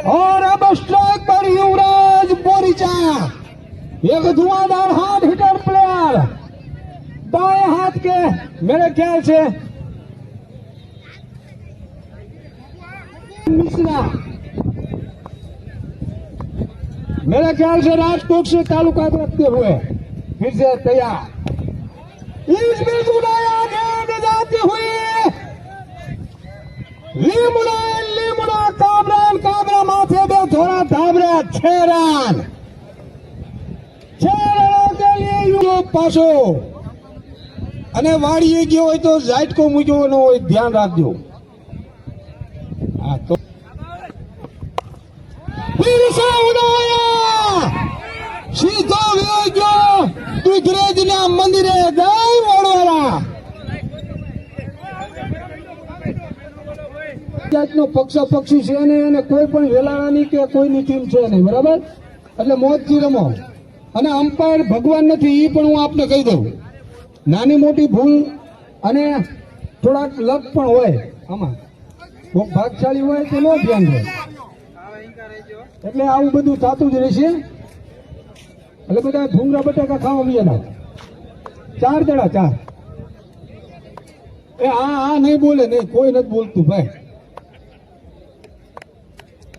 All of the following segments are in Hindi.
और अब स्ट्राइक पर युवराज बोरीचा, एक धुआंधार हाथ हिटर प्लेयर, दाएं हाथ के मेरे ख्याल से मिश्रा, मेरे ख्याल से राजकोट से तालुका रखते हुए फिर से तैयार। इस बिल्कुल आगे जाती हुई લીમડા કાબરા માથે બે થોડા ધાબરા 6 રન કે લીએ પાછો અને વાળીએ ગયો હોય તો ઝાટકો મૂક્યો ન હોય ધ્યાન રાખજો। હા તો સીધો ગયો દુધરેજના મંદિરે જય વડોદરા। જાતનો પક્ષી છે ને એને કોઈ પણ વેલાણાની કે કોઈની ટીમ છે નહીં, બરાબર? એટલે મોજથી રમો અને અમ્પાયર ભગવાન નથી એ પણ હું આપને કહી દઉં। નાની મોટી ભૂલ અને થોડાક લક પણ હોય આમાં, બહુ ભાગશાળી હોય તો નો ધ્યાન રહે, એટલે આવું બધું થતું જ રહેશે। એટલે બધા ભૂંગળા બટાકા ખાવા મળ્યા 4 જણા 4 એ આ નહીં બોલે, નહીં કોઈ નથી બોલતું ભાઈ,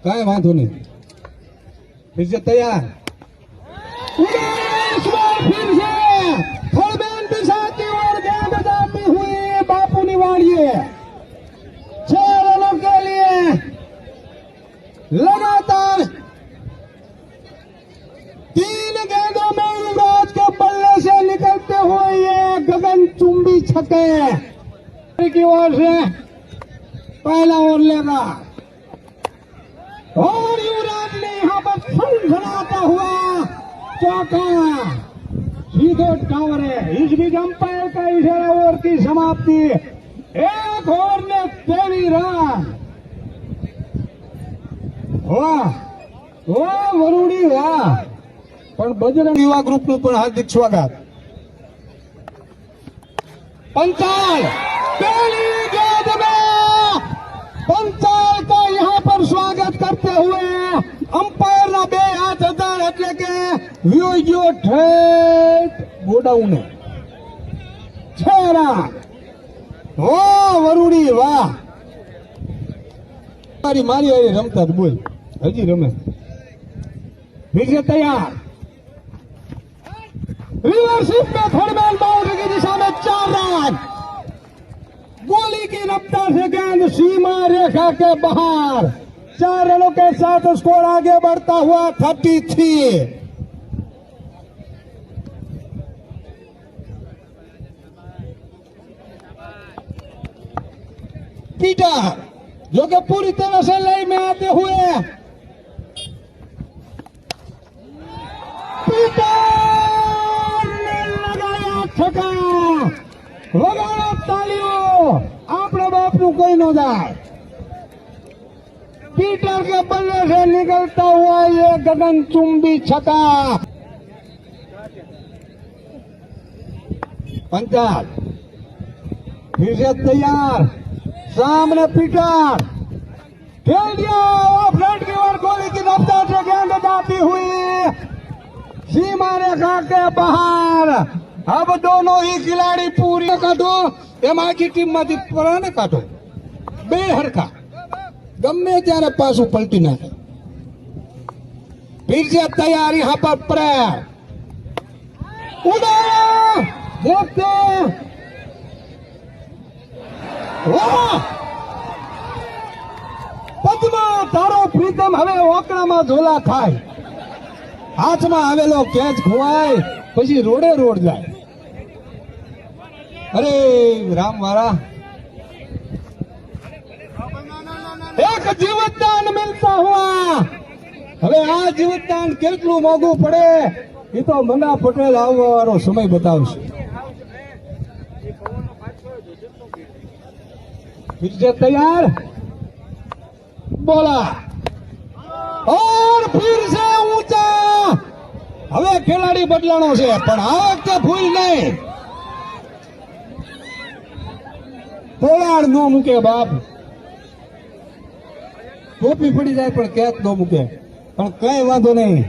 કાંઈ વાંધો નહીં। फिर से तैयार, फिर से थलबेन बिछाती और गेंद जाती हुई बापू निवाड़िए 6 रनों के लिए लगातार 3 गेंदों में युवराज के बल्ले से निकलते हुए ये गगनचुंबी छक्के की ओर से पहला ओवर लेगा और युवराज ने यहाँ पर सनसनाता हुआ चौका सीधे टावर है। इस बीच अंपायर का इशारा ओवर की समाप्ति, 1 ओवर में 23 रन। वाह वाह वरुड़ी वाह। પણ બજરંગ યુવા ગ્રુપનું પણ હાર્દિક સ્વાગત। पंचाल पहली गेंद में पंचाल का यहाँ पर स्वागत करते हुए अंपायर ना 2 हाथ हजार એટલે કે વિયો ઠેઠ ગોડાઉન 6 રન। વાહ વરુડી વાહ, મારી રમતા જ બોલ હજી રમે। फिर से तैयार, रिवर्सिप में थर्डमैन बाउंड्री की दिशा में 4 रन। गोली की रफ्तार से गेंद सीमा रेखा के बाहर, 4 रनों के साथ स्कोर आगे बढ़ता हुआ 33। पीटर जो कि पूरी तरह से लय में आते हुए छक्का वगाड़ो तालियों, अपने बाप नु कोई न जाए। पीटर के बल्ले से निकलता हुआ ये गगनचुंबी छक्का। पंचाल फिर से तैयार, सामने पीटर खेल दिया फ्रंट की ओर, गोली की रफ्तार से गेंद जाती हुई सीमा रेखा के बाहर। अब दोनों ही खिलाड़ी पूरी काटो, एम आखी टीम में पराने काटो, 2 हरखा गमे त्यारे पासू पलटी नाखे। फिर से तैयार, यहाँ पर प्रेयर उड़ाया देखते वाह पद्मा तारो प्रीतम हवे ओकड़ा में झोला खाय, हाथ में आवेलो कैच खुवाय પછી રોડે રોડ જાય। અરે રામ વાળા, એક જીવતદાન મિલતા હુઆ। હવે આ જીવતદાન કેટલું મોંઘું પડે એ તો મંગા પટેલ આવવાનો સમય બતાવશે। फिर से तैयार, बोला और फिर से ऊंचा। હવે ખેલાડી બદલાણો છે પણ આ વખતે ભૂલ નહીં, પોલાડ નો મૂકે બાપ। ટોપી પડી જાય પણ કેચ ન મૂકે, પણ કઈ વાંધો નહીં.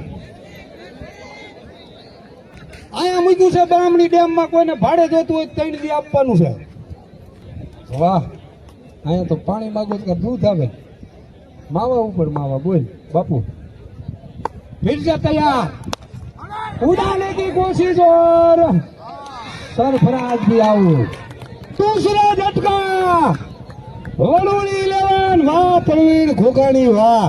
અહીંયા મૂક્યું છે બામણી ડેમમાં, કોઈને ભાડે જોતું હોય 3 દી આપવાનું છે. વાહ, અહીંયા તો પાણી માંગો કે દૂધ આવે. मावा ऊपर मावा बोल बापू, फिर से तैयार, उड़ाने की कोशिश और सरफराज भी आउट. दूसरा झटका, वरुणी 11. वाह प्रवीण घोकाणी, वाह.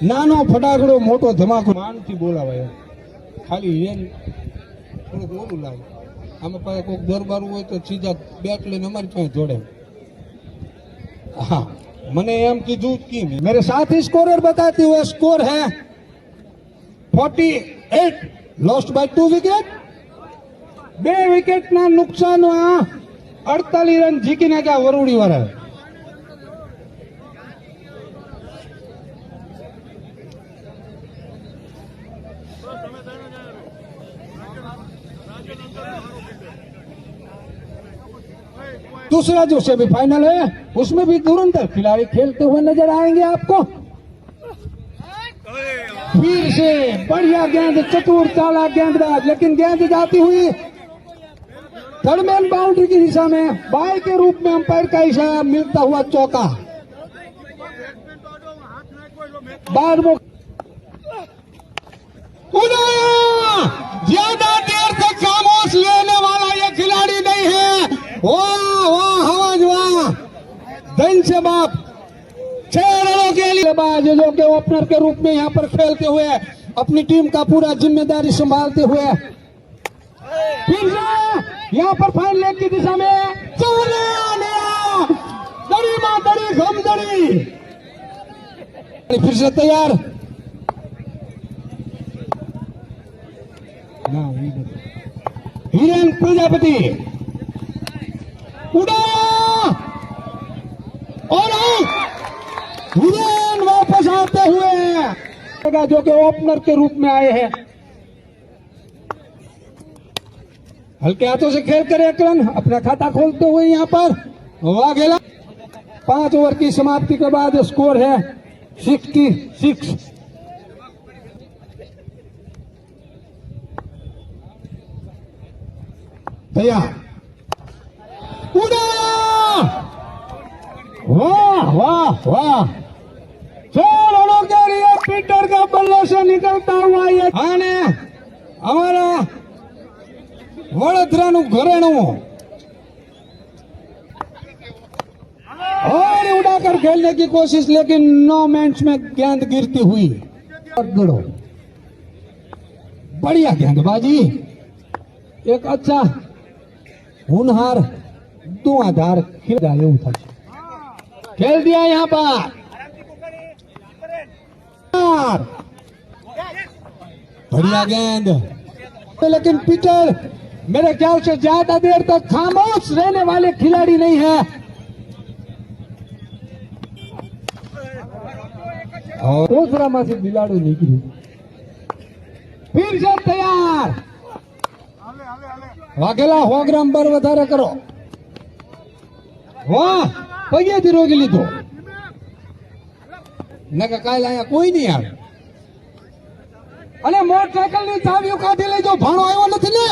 नानो फटाकड़ो मोटो धमाको मानથી બોલાવાય. ખાલી એન થોડું મોટું લાગે. આમાં પાસે કોઈક દરબાર હોય તો સીધા બેટ લઈને અમારી પાસે જોડે. हाँ, मैंने एम की जूत की मेरे साथ ही स्कोरर बताते हुए स्कोर है 48, लॉस्ट बाय 2 विकेट. 2 विकेट ना नुकसान हुआ. 48 रन जीकीने क्या वरुणी वाला. दूसरा जो सेमीफाइनल है उसमें भी धुरंधर खिलाड़ी खेलते हुए नजर आएंगे आपको. फिर से बढ़िया गेंद, चतुर चालाक गेंदबाज, लेकिन गेंद जाती हुई थर्ड मैन बाउंड्री की दिशा में. बाय के रूप में अंपायर का इशारा, मिलता हुआ चौका. बाद में ज्यादा देर तक खामोश लेने वाला ये खिलाड़ी नहीं है. वाह वाह हवाज, वाह धन से बाप. 6 रनों के लिए बाज जो कि ओपनर के रूप में यहाँ पर खेलते हुए अपनी टीम का पूरा जिम्मेदारी संभालते हुए. फिर से यहाँ पर फाइन लेग की दिशा में दड़ी मां दड़ी घम दड़ी. फिर से तैयार. हिरेन प्रजापति उड़ा और हिरेन वापस आते हुए जो कि ओपनर के रूप में आए हैं. हल्के हाथों से खेल कर 1 रन अपना खाता खोलते हुए यहाँ पर वाघेला. 5 ओवर की समाप्ति के बाद स्कोर है 66. तैयार, उड़ा. वाह वाह वाह. 6 रनों के लिए पीटर का बल्ले से निकलता हुआ ये आने हमारा वड़ोदराનું ઘરેણું और उड़ाकर खेलने की कोशिश, लेकिन 9 मैच में गेंद गिरती हुई. बढ़िया गेंदबाजी, एक अच्छा होनहार धुआंधार खिलाड़ी था. खेल दिया यहाँ पर. बढ़िया गेंद, लेकिन पीटर मेरे ख्याल से ज्यादा देर तक खामोश रहने वाले खिलाड़ी नहीं है. और दूसरा में से बिलाड़ू निकली. फिर से तैयार. वाघेला 100 ग्राम पर વધારે કરો. વાહ, પગેથી રોકી લીધો. નકે કાલ અહીંયા કોઈ નહીં આવે. અને મોટરસાયકલ ની ચાવીઓ કાઢી લેજો, ભાણો આવ્યો નથી ને.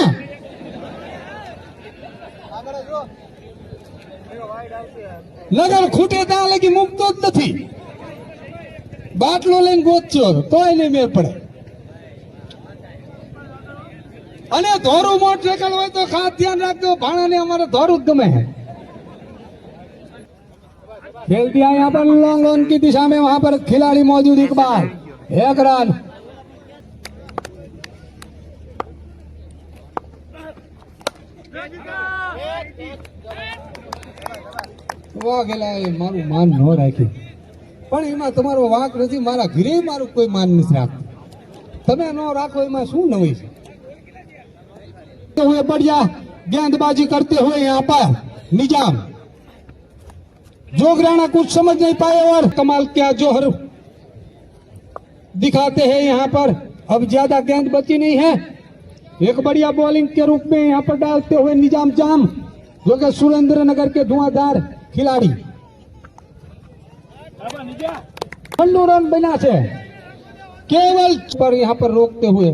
નગર ખૂટે ત્યાં લગી મૂકતો જ નથી. બાટલો લઈને ગોતજો તોય નહીં મેળ પડે. અને ધોરું મોટરસાયકલ હોય તો ખાસ ધ્યાન રાખજો, ભાણાને અમારે ધોરું જ ગમે. खेल दिया यहाँ पर लॉन्ग ऑन की दिशा में, वहां पर खिलाड़ी मौजूद. इकबाल 1 रन. વાઘેલા એ મારું માન ન રાખ્યું, પણ એમાં તમારો વાંક નથી. મારા ઘરે મારું કોઈ માન નથી રાખતું. તમે ન રાખો એમાં શું નવી છે. हुए बढ़िया गेंदबाजी करते हुए यहाँ पर निजाम. जोगराना कुछ समझ नहीं पाए और कमाल क्या जोहर दिखाते हैं यहाँ पर. अब ज्यादा गेंद बची नहीं है. एक बढ़िया बॉलिंग के रूप में यहाँ पर डालते हुए निजाम जाम, जो कि सुरेंद्र नगर के धुआंधार खिलाड़ी. ठंडू रन बना से केवल पर यहाँ पर रोकते हुए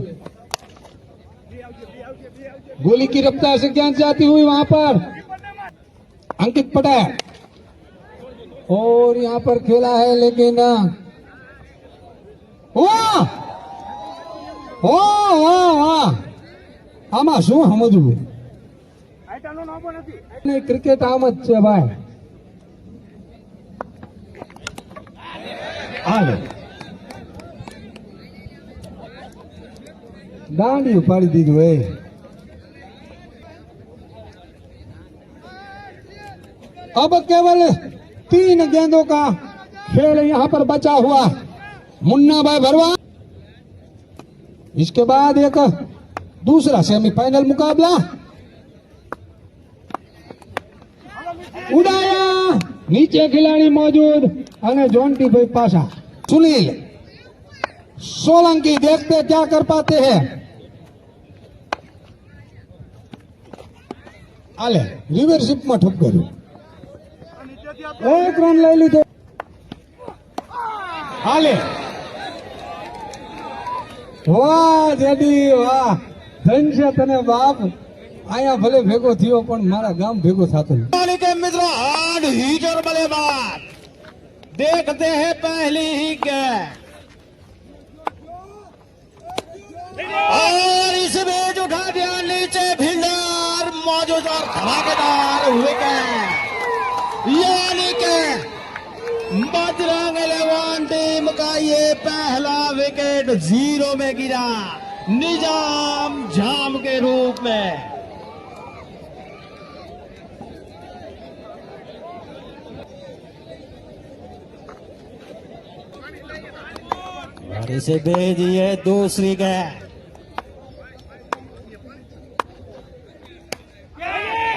गोली की रफ्तार से ज्ञान जाती हुई वहां पर अंकित पटेल और यहाँ पर खेला है लेकिन वाह वाह वाह वाह આમાં શું સમજવું નહીં ક્રિકેટ આમ જ છે ભાઈ હાલો દાંડી ઉપાડી દીધું એ अब केवल 3 गेंदों का खेल यहाँ पर बचा हुआ मुन्ना भाई भरवा इसके बाद एक दूसरा सेमीफाइनल मुकाबला उड़ाया नीचे खिलाड़ी मौजूद अने जोंटी भाई पासा सुनील सोलंकी देखते क्या कर पाते हैं आले रिवर्सिप में ठुक गयो एक रन લઈ લીધો હાલે વાહ જેડી વાહ ધન છે તને બાપ આયા ભલે ભેગો થયો પણ મારા ગામ ભેગો થાતો के मित्रों हार्ड हीटर बल्लेबाज देखते हैं पहली ही गेंद और इस बीच उठा दिया नीचे फील्डर मौजूद और धमाकेदार विकेट यानी के बजरंग इलेवन टीम का ये पहला विकेट 0 में गिरा निजाम जाम के रूप में और इसे भेजिए दूसरी गेंद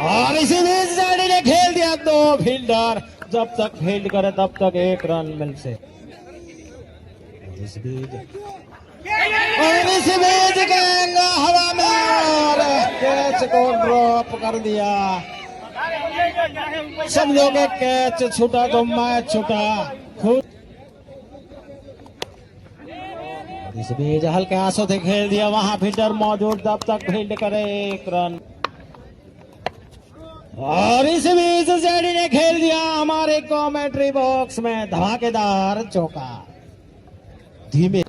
और इसी बीच जानी ने खेल दिया 2 फील्डर जब तक फील्ड करे तब तक 1 रन मिल से और इस बीच गएंगा हवा में और कैच को ड्रॉप कर दिया समझो कि कैच छूटा तो मैच छूटा खुद इस बीच हल्के आंसू से खेल दिया वहां फील्डर मौजूद तब तक फील्ड करे 1 रन और इस बीच जेडी ने खेल दिया हमारे कमेंट्री बॉक्स में धमाकेदार चौका धीमे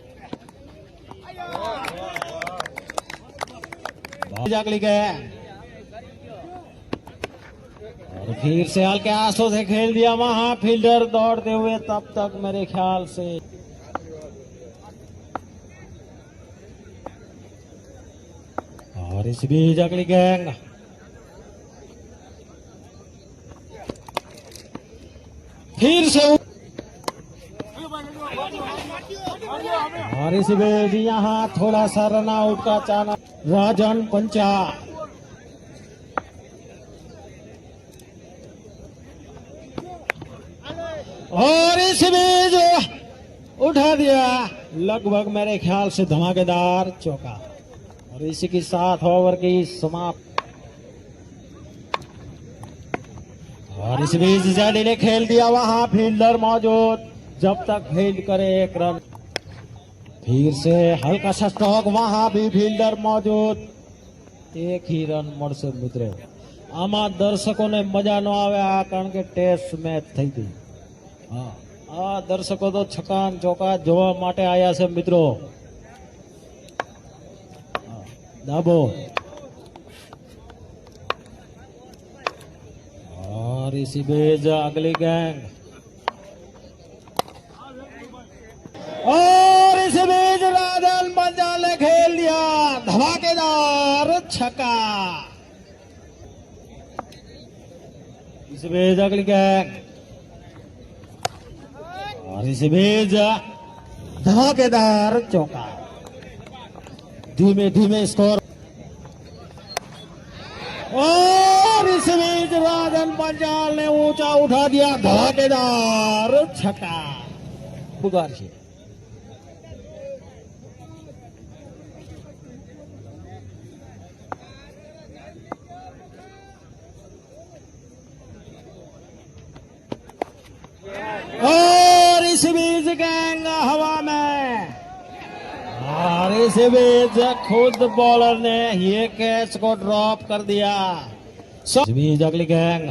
अगली गए और फिर से हल्के आंसू से खेल दिया वहां फील्डर दौड़ते हुए तब तक मेरे ख्याल से और इस बीच अगली गेंद फिर से और इस बीच यहाँ थोड़ा सा रन आउट का चाना राजन पंचा और इस बीच उठा दिया लगभग मेरे ख्याल से धमाकेदार चौका और इसी के साथ ओवर की समाप्त और इस बीच जेडी ने खेल दिया वहां फील्डर मौजूद जब तक फील्ड करे 1 रन फिर से हल्का सा स्ट्रोक वहां भी फील्डर मौजूद 1 ही रन મળશે મિત્રો આમાં દર્શકોને મજા ન આવે આ કારણ કે ટેસ્ટ મેચ થઈ ગઈ આ દર્શકો તો છકાન ચોકા જોવા માટે આયા છે મિત્રો દાબો और इसी बीच अगली गेंद और इस बीच राजन पंचाल ने खेल दिया धमाकेदार छक्का इस बीच अगली गेंद और इस बीच धमाकेदार चौका धीमे धीमे स्कोर और इस बीच राजन पंचाल ने ऊंचा उठा दिया धमाकेदार छक्का बुगार से और इस बीच गैंग हवा में और इस बीच खुद बॉलर ने ये कैच को ड्रॉप कर दिया। इस बीच अगली गैंग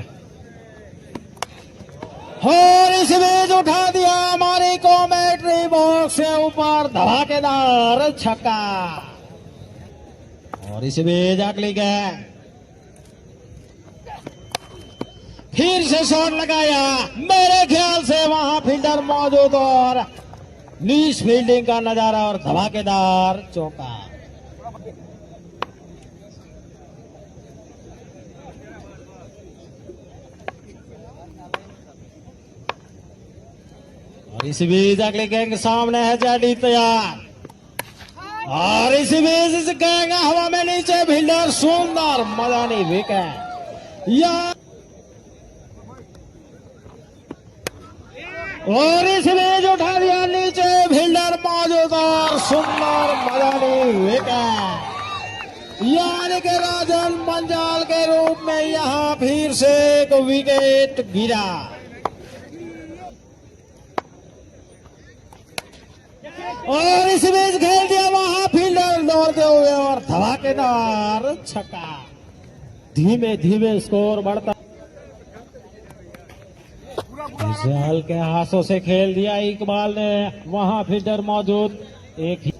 और इस बीच उठा दिया हमारी कॉमेंट्री बॉक्स से ऊपर धमाकेदार छक्का। और इस बीच अगली गैंग फिर से शॉट लगाया, मेरे ख्याल से वहां फील्डर मौजूद और नीच फील्डिंग का नजारा और धमाकेदार चौका। और इस बीच अगली गैंग सामने है जैडी तैयार और इस बीच इस गैंग हवा में नीचे फील्डर सुंदर मदानी विकेट या और इस बीच उठा दिया नीचे फील्डर मौजूद और सुंदर मदानी विकेट यानी कि राजन पंजाल के रूप में यहां फिर से एक विकेट गिरा। और इस बीच खेल दिया वहां फील्डर दौड़ते हुए और धमाकेदार छक्का। धीमे धीमे स्कोर बढ़ता, इसे हल्के हाथों से खेल दिया इकबाल ने, वहां फील्डर मौजूद एक ही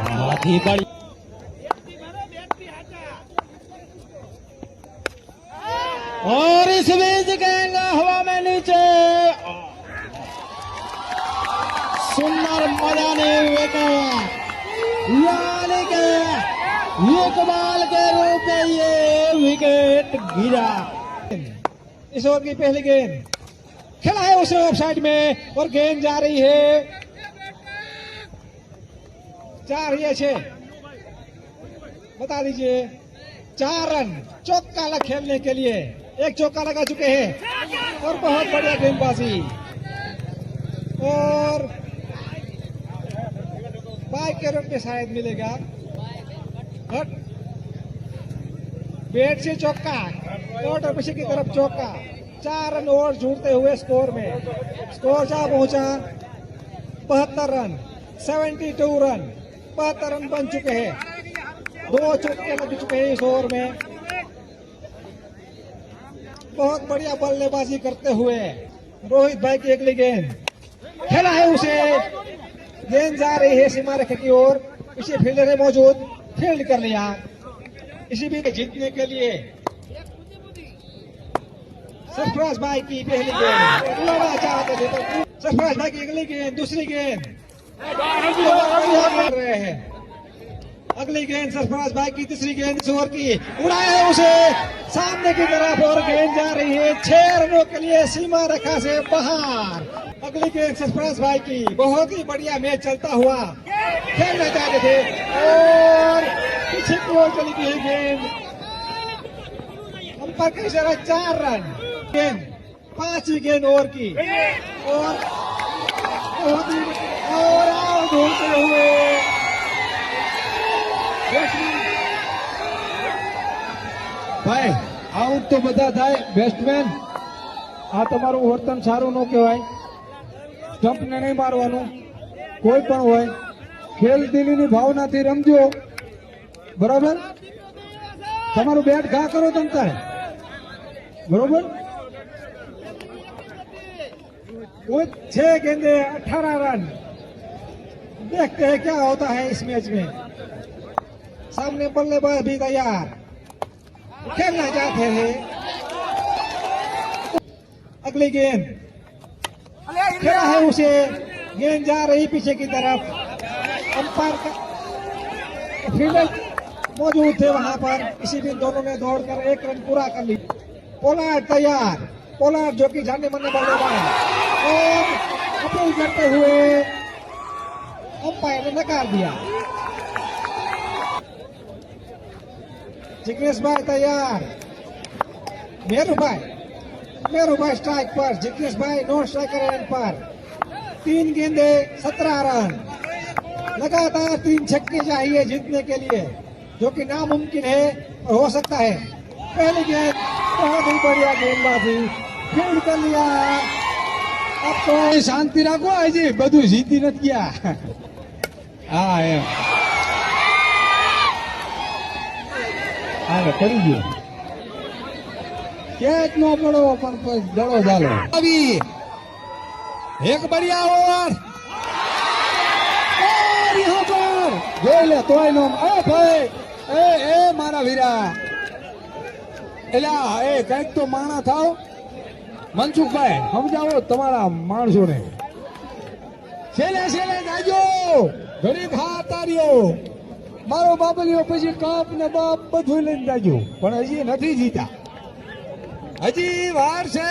बहुत ही बड़ी और इस बीच गैंग हवा में नीचे सुंदर मदानी विकेट यानी कि इकबाल के रूप में ये विकेट गिरा। इस ओवर की पहली गेंद खेला है उसे ऑफ साइड में और गेंद जा रही है 4 या 6 बता दीजिए 4 रन चौका लग खेलने के लिए, एक चौका लगा चुके हैं और बहुत बढ़िया गेंदबाजी और बाइक के रन पे शायद मिलेगा। हट बैट से चौका कोर्ट और पीछे की तरफ चौका, 4 रन और जुड़ते हुए स्कोर में, स्कोर जा पहुंचा 72 रन, 72 रन, 72 रन बन चुके हैं, 2 चौके लग चुके हैं इस ओवर में। बहुत बढ़िया बल्लेबाजी करते हुए रोहित भाई की अगली गेंद खेला है उसे, गेंद जा रही है सीमा रेखा की ओर, इसी फील्डर है मौजूद, फील्ड कर लिया। इसी भी जीतने के लिए सरफराज भाई की पहली गेंद लड़ा चाहते थे, सरफराज भाई की अगली गेंद, दूसरी गेंद कर रहे हैं, अगली गेंद सरफराज भाई की, तीसरी गेंद इस ओवर की, उड़ाया है उसे सामने की तरफ और गेंद जा रही है 6 रनों के लिए सीमा रेखा से बाहर। अगली गेंद सरफराज भाई की, बहुत ही बढ़िया मैच चलता हुआ खेलना चाहते थे और पीछे की ओर चली गई गेंद, अंपायर का इशारा 4 रन, गेंद 5वीं गेंद ओवर की और बहुत ही और आउट होते हुए ભાઈ આઉટ તો બધા થાય, બેટ્સમેન આ તમારું વર્તન સારું ન કહેવાય, સ્ટમ્પને નહીં મારવાનું, કોઈ પણ હોય ખેલ દિલીની ભાવનાથી રમજો, બરાબર? તમારું બેટ ઘા કરો તમ તારે, બરોબર? वो 6 गेंदे 18 रन, देखते हैं क्या होता है इस मैच में। सामने बल्लेबाज भी तैयार, खेलना चाहते हैं, अगली गेंद खेला है उसे, गेंद जा रही पीछे की तरफ, अंपायर का फील्डर मौजूद थे वहां पर, इसी बीच दोनों ने दौड़कर 1 रन पूरा कर ली। पोलार्ड तैयार, पोलार्ड जो कि जाने माने बल्लेबाज और अपील करते हुए अंपायर ने नकार दिया। जिग्नेश भाई तैयार, मेरू भाई स्ट्राइक पर, जिग्नेश भाई नॉन स्ट्राइकर एंड पर, 3 गेंदे 17 रन, लगातार 3 छक्के चाहिए जीतने के लिए, जो कि नामुमकिन है और हो सकता है। पहली गेंद बहुत ही बढ़िया गेंदबाजी, फील्ड कर लिया। अब तो શાંતિ રાખો હજી બધું જીતી નથી ગયા હા એમ હા પડી ગયો કેચ નો પડો પણ પછી દડો ચાલો આવી એક બઢિયા ઓવર और यहाँ पर જોઈ લે તોય નો એ ભાઈ એ મારા વીરા એલા એ કઈક તો માણા થાવ મનસુખભાઈ સમજાવો તમારા માણસોને છેલ્લે છેલ્લે જાજો ઘડીક હાથ તાર્યો મારો બાબલિયો પછી કપ ને બાપ બધું લઈને જાજો પણ હજી નથી જીતા હજી વાર છે